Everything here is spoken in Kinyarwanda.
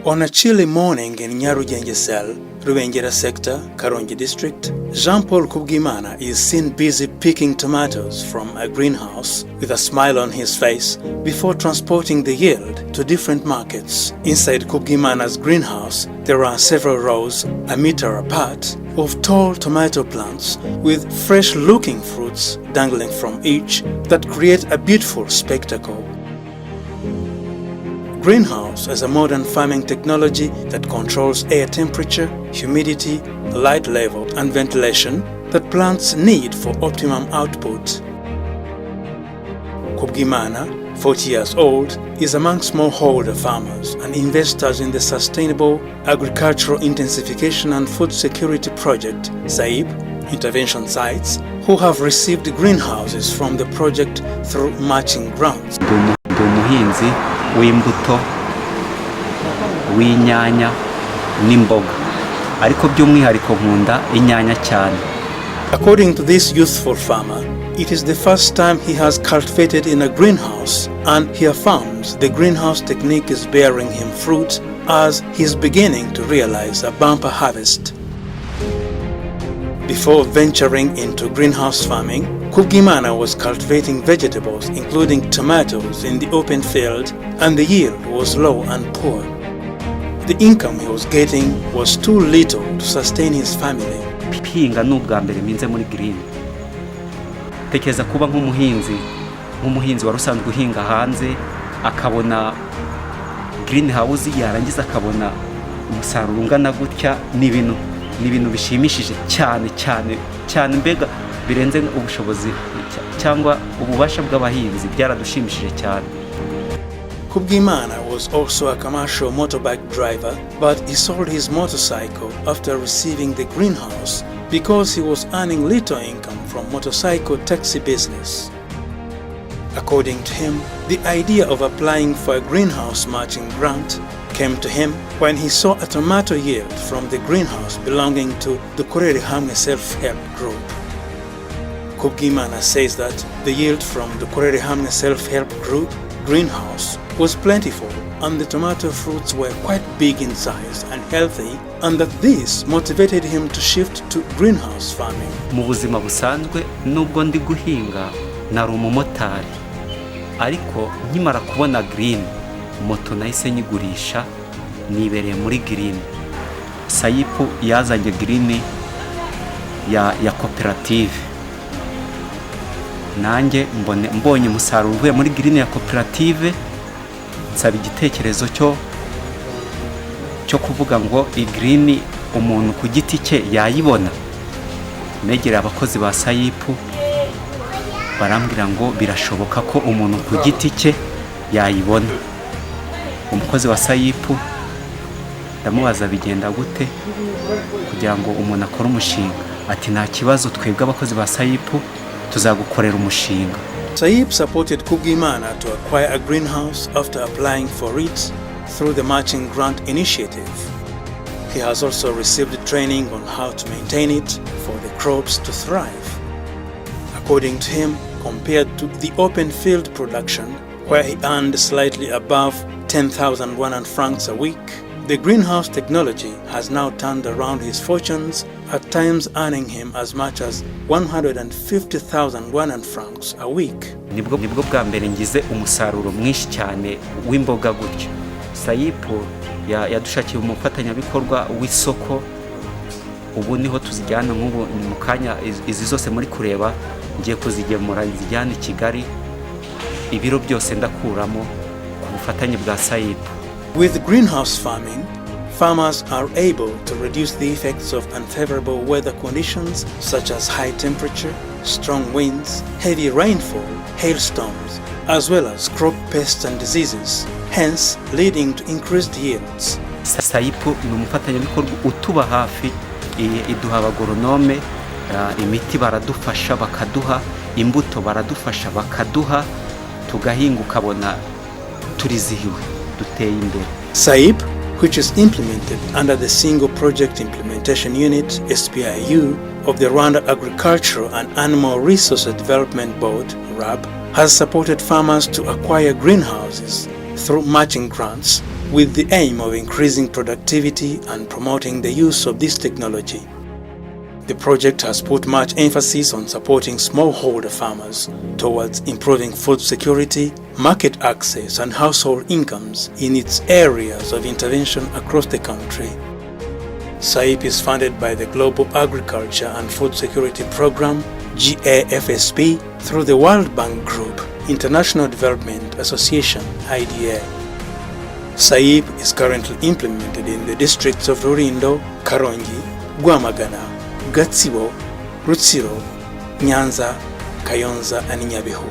On a chilly morning in Nyarugenge Cell, Rwengera sector, Karongi district, Paul Kubwimana is seen busy picking tomatoes from a greenhouse with a smile on his face before transporting the yield to different markets. Inside Kubwimana's greenhouse, there are several rows, a meter apart, of tall tomato plants with fresh-looking fruits dangling from each that create a beautiful spectacle. Greenhouse is a modern farming technology that controls air temperature, humidity, light level, and ventilation that plants need for optimum output. Kubwimana, 40 years old, is among smallholder farmers and investors in the Sustainable Agricultural Intensification and Food Security Project, SAIP, intervention sites, who have received greenhouses from the project through matching grants. W'imbuto w'inyanya n'imboga ariko by'umwihariko nkunda inyanya cyane. According to this youthful farmer, it is the first time he has cultivated in a greenhouse, and he affirms the greenhouse technique is bearing him fruit as he's beginning to realize a bumper harvest. Before venturing into greenhouse farming, Kubwimana was cultivating vegetables including tomatoes in the open field, and the yield was low and poor. The income he was getting was too little to sustain his family. Pinga n'ubwa mbere minze muri green. Tekeza kuba nk'umuhinzi warusanzwe guhinga hanze akabona greenhouse yarangiza akabona umusaruro ungana gutya ni ibintu bishimishije cyane mbega birenze ubushobozi cyangwa ububasha bw'abahinzi byaradushimishije cyane. Kubwimana was also a commercial motorbike driver, but he sold his motorcycle after receiving the greenhouse because he was earning little income from motorcycle taxi business. According to him, the idea of applying for a greenhouse matching grant came to him when he saw a tomato yield from the greenhouse belonging to the Dukorere Hamwe self-help group. Kubwimana says that the yield from the Dukorere Hamwe self-help group greenhouse was plentiful, and the tomato fruits were quite big in size and healthy, and that this motivated him to shift to greenhouse farming. Mu buzima busanzwe nubwo ndi guhinga nari umumotari, ariko nkimara kubona green moto nahise nyigurisha nibereye muri green. SAIP yazanye green ya cooperative. Nanjye mbonye umusaruro uvuye muri green ya cooperative, nsaba igitekerezo cyo kuvuga ngo i green umuntu ku giti cye yayibona. Negera abakozi ba SAIP barambwira ngo birashoboka ko umuntu ku giti cye yayibona. Umukozi wa SAIP ndamubaza bigenda gute kugira ngo umuntu akore umushinga, ati nta kibazo twebwe abakozi ba SAIP tuzagukorera umushinga. SAIP supported Kubwimana to acquire a greenhouse after applying for it through the matching grant initiative. He has also received training on how to maintain it for the crops to thrive. According to him, compared to the open field production, where he earned slightly above 10,100 francs a week, the greenhouse technology has now turned around his fortunes, at times earning him as much as 150,100 francs a week. Nibwo bwa mbere ngize umusaruro mwinshi cyane w'imboga gutyo. SAIP yadushakiye umufatanyabikorwa w'isoko, ubu niho tuzijyana nk'ubu mu kanya izi zose muri kureba ngiye kuzigemura nzijyana i Kigali, ibiro byose ndakuramo ku bufatanye bwa SAIP. With greenhouse farming, farmers are able to reduce the effects of unfavorable weather conditions such as high temperature, strong winds, heavy rainfall, hailstorms, as well as crop pests and diseases, hence leading to increased yields. SAIP ni umufatanyabikorwa utuba hafi, iduha abagoronome, imiti baradufasha bakaduha, imbuto baradufasha bakaduha, tugahinga ukabona turizihiwe, duteye imbere. SAIP, which is implemented under the Single Project Implementation Unit (SPIU) of the Rwanda Agricultural and Animal Resources Development Board (RAB), has supported farmers to acquire greenhouses through matching grants with the aim of increasing productivity and promoting the use of this technology. The project has put much emphasis on supporting smallholder farmers towards improving food security, market access, and household incomes in its areas of intervention across the country. SAIP is funded by the Global Agriculture and Food Security Program, GAFSP, through the World Bank Group, International Development Association, IDA. SAIP is currently implemented in the districts of Rulindo, Karongi, Rwamagana, Gatsibo, Rutsiro, Nyanza, Kayonza, and Nyabihu.